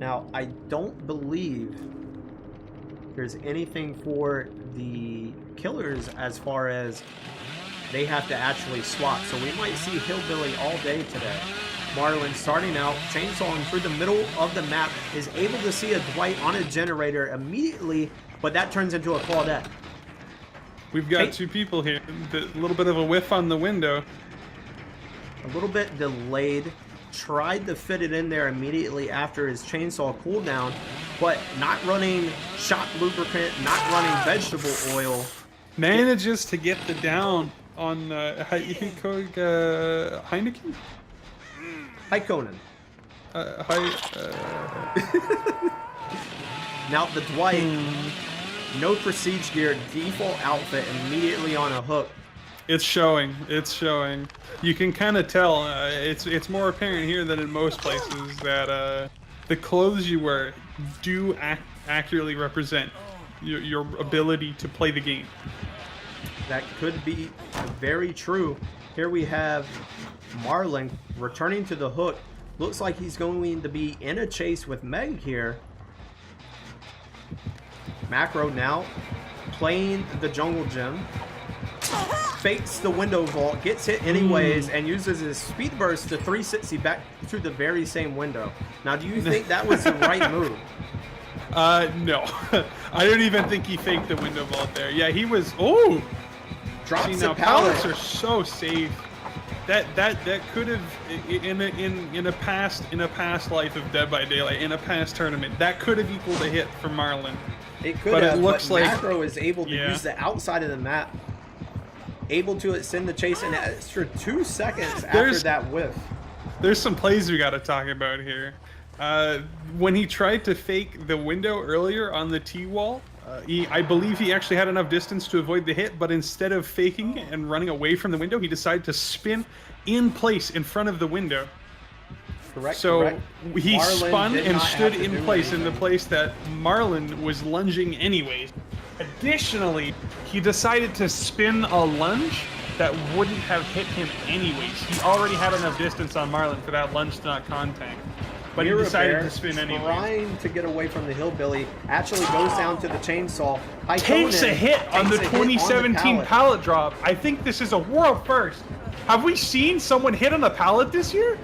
Now, I don't believe there's anything for the killers as far as they have to actually swap. So we might see Hillbilly all day today. MarLin starting out, chainsawing through the middle of the map, is able to see a Dwight on a generator immediately, but that turns into a Claudette. We've got two people here. A little bit of a whiff on the window. A little bit delayed. Tried to fit it in there immediately after his chainsaw cooldown, but not running shop lubricant, not running vegetable oil. Manages to get the down on Heineken? Hi, Conan. Now the Dwight, no prestige gear, default outfit, immediately on a hook. It's showing. It's showing. You can kind of tell. It's more apparent here than in most places that the clothes you wear do accurately represent your ability to play the game. That could be very true. Here we have MarLin returning to the hook. Looks like he's going to be in a chase with Meg here. Macro now playing the jungle gym. Fakes the window vault, gets hit anyways, and uses his speed burst to 360 back through the very same window. Now, do you think that was the right move? No. I don't even think he faked the window vault there. Yeah, he was. Oh, Drops now the pallet. pallets are so safe. That could have in a past life of Dead by Daylight, in a past tournament, that could have equaled a hit for MarLin. It could but have, it looks but like Macro is able to use the outside of the map, able to extend the chase an extra 2 seconds after that whiff. There's some plays we got to talk about here. When he tried to fake the window earlier on the T-wall, I believe he actually had enough distance to avoid the hit, but instead of faking and running away from the window, he decided to spin in place in front of the window. Correct. So correct. he MarLin spun did and not stood have to in do place, in the anything. place that MarLin was lunging anyways. Additionally, he decided to spin a lunge that wouldn't have hit him anyways. He already had enough distance on MarLin for that lunge to not contact. But he decided to spin anyway. Trying to get away from the Hillbilly, actually goes down to the chainsaw. Takes a hit on the 2017 pallet drop. I think this is a world first. Have we seen someone hit on a pallet this year?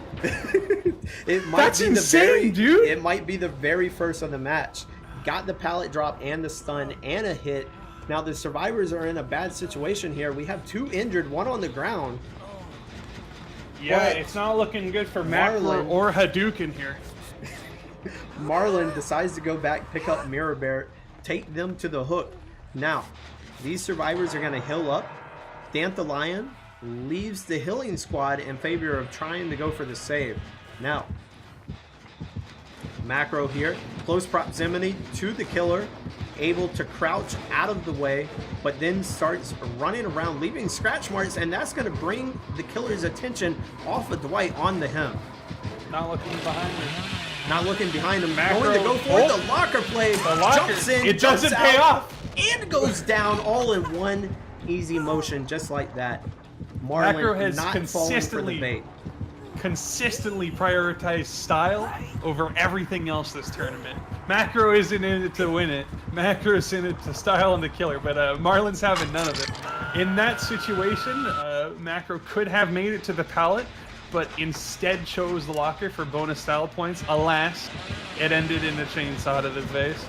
That's insane, dude. It might be the very first of the match. Got the pallet drop and the stun and a hit. Now the survivors are in a bad situation here. We have 2 injured, 1 on the ground. Yeah, But it's not looking good for Macro or Hadouken here. MarLin decides to go back, pick up Mirror Bear, take them to the hook. Now, these survivors are going to heal up. Danthelion leaves the healing squad in favor of trying to go for the save. Now, Macro here, close proximity to the killer, able to crouch out of the way, but then starts running around, leaving scratch marks, and that's going to bring the killer's attention off of Dwight onto him. Not looking behind him. Not looking behind him. Macro, going to go for the locker play. Jumps in, it doesn't pay off, and goes down all in one easy motion, just like that. Macro MarLin has not falling for the bait. consistently prioritized style over everything else this tournament. Macro isn't in it to win it. Macro is in it to style and the killer, but MarLin's having none of it. In that situation, Macro could have made it to the pallet, but instead chose the locker for bonus style points. Alas, it ended in a chainsaw to the face.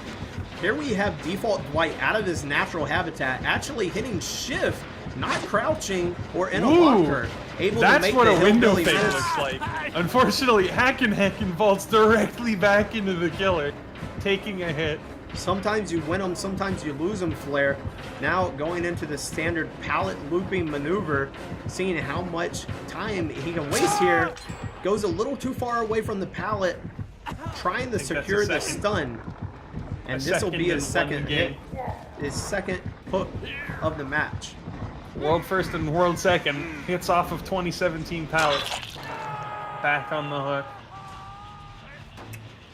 Here we have default Dwight out of his natural habitat, actually hitting shift, not crouching or in a locker. Able That's to make what the a window Hillbilly fake miss. looks like. Unfortunately, Hacken vaults directly back into the killer, taking a hit. Sometimes you win them, sometimes you lose them, Flare. Now going into the standard pallet looping maneuver, seeing how much time he can waste here. Goes a little too far away from the pallet, trying to secure the stun. And this will be his second hit, his second hook of the match. World first and world second, hits off of 2017 pallets. Back on the hook.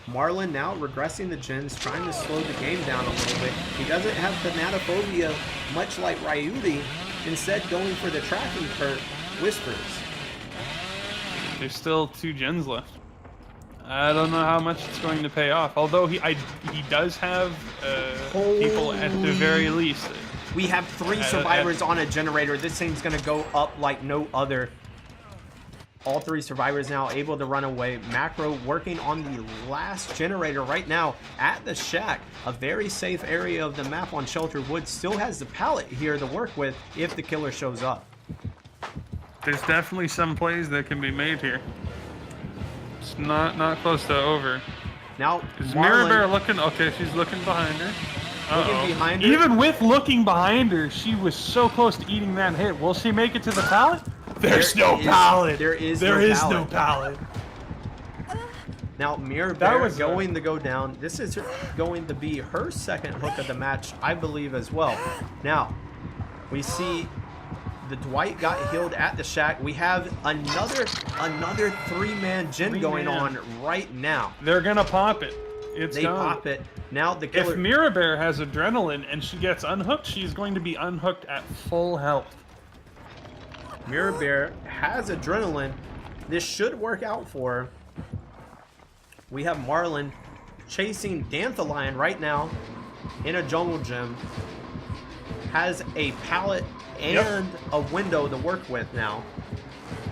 MarLin now regressing the gens, trying to slow the game down a little bit. He doesn't have thanatophobia, much like Ryuti, instead going for the tracking Whispers. There's still 2 gens left. I don't know how much it's going to pay off. Although he does have people at the very least. We have 3 survivors on a generator. This thing's going to go up like no other. All 3 survivors now able to run away. Macro working on the last generator right now at the shack. A very safe area of the map on Shelter Woods. Still has the pallet here to work with if the killer shows up. There's definitely some plays that can be made here. It's not close to over. Now, is Mirror looking? Okay, she's looking behind her. Looking behind her. Even with looking behind her, she was so close to eating that hit. Will she make it to the pallet? There's no pallet. There is no pallet. Now, Mirror Bear going to go down. This is going to be her second hook of the match, I believe, as well. Now, we see the Dwight got healed at the shack. We have another 3-man gen going on right now. They're going to pop it. They pop it. Now the killer... If Mirror Bear has adrenaline and she gets unhooked, she's going to be unhooked at full health. Mirror Bear has adrenaline. This should work out for her. We have MarLin chasing Dandelion right now in a jungle gym. Has a pallet and a window to work with now.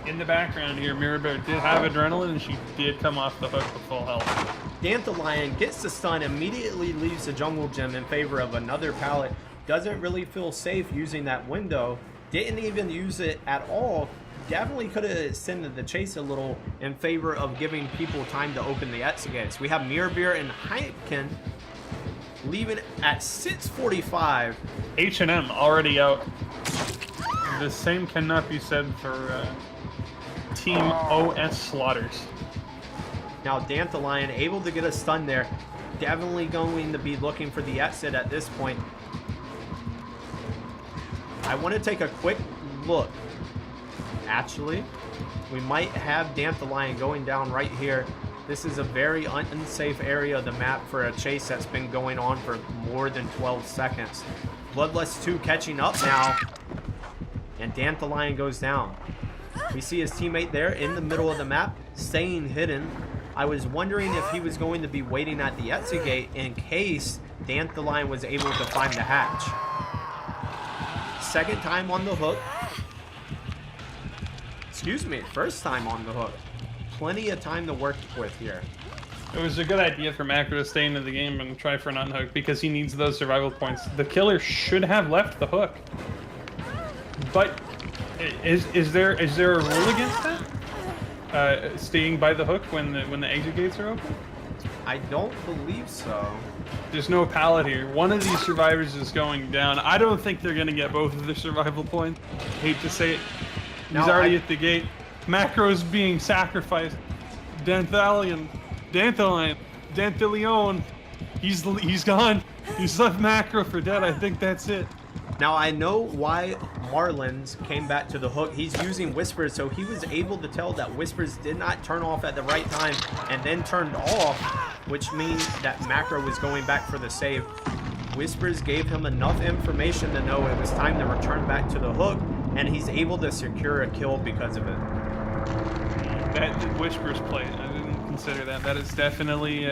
In the background here, Mirror Bear did have adrenaline and she did come off the hook with full health. Dandelion gets the stun, immediately leaves the jungle gym in favor of another pallet. Doesn't really feel safe using that window. Didn't even use it at all. Definitely could have extended the chase a little in favor of giving people time to open the exit gates. We have Mirror Bear and Heineken leaving at 6:45. H&M already out. The same cannot be said for Team OSslaughters. Now Dandelion able to get a stun there. Definitely going to be looking for the exit at this point. I want to take a quick look. Actually, we might have Dandelion going down right here. This is a very unsafe area of the map for a chase that's been going on for more than 12 seconds. Bloodlust 2 catching up now. And Dandelion goes down. We see his teammate there in the middle of the map, staying hidden. I was wondering if he was going to be waiting at the exit gate in case Dandelion was able to find the hatch. Second time on the hook. Excuse me, first time on the hook. Plenty of time to work with here. It was a good idea for Macro to stay into the game and try for an unhook because he needs those survival points. The killer should have left the hook. But is there a rule against that? Staying by the hook when the exit gates are open? I don't believe so. There's no pallet here. One of these survivors is going down. I don't think they're going to get both of the survival points. Hate to say it. He's already at the gate. Macro's being sacrificed. Dandelion. He's gone. He's left Macro for dead. I think that's it. Now I know why MarLin's came back to the hook. He's using Whispers, so he was able to tell that Whispers did not turn off at the right time and then turned off, which means that Macro was going back for the save. Whispers gave him enough information to know it was time to return back to the hook, and he's able to secure a kill because of it. That Whispers play, I didn't consider that. That is definitely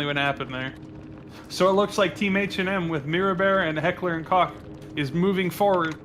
what happened there. So it looks like Team H&M with Mirror Bear and Heckler and Cock is moving forward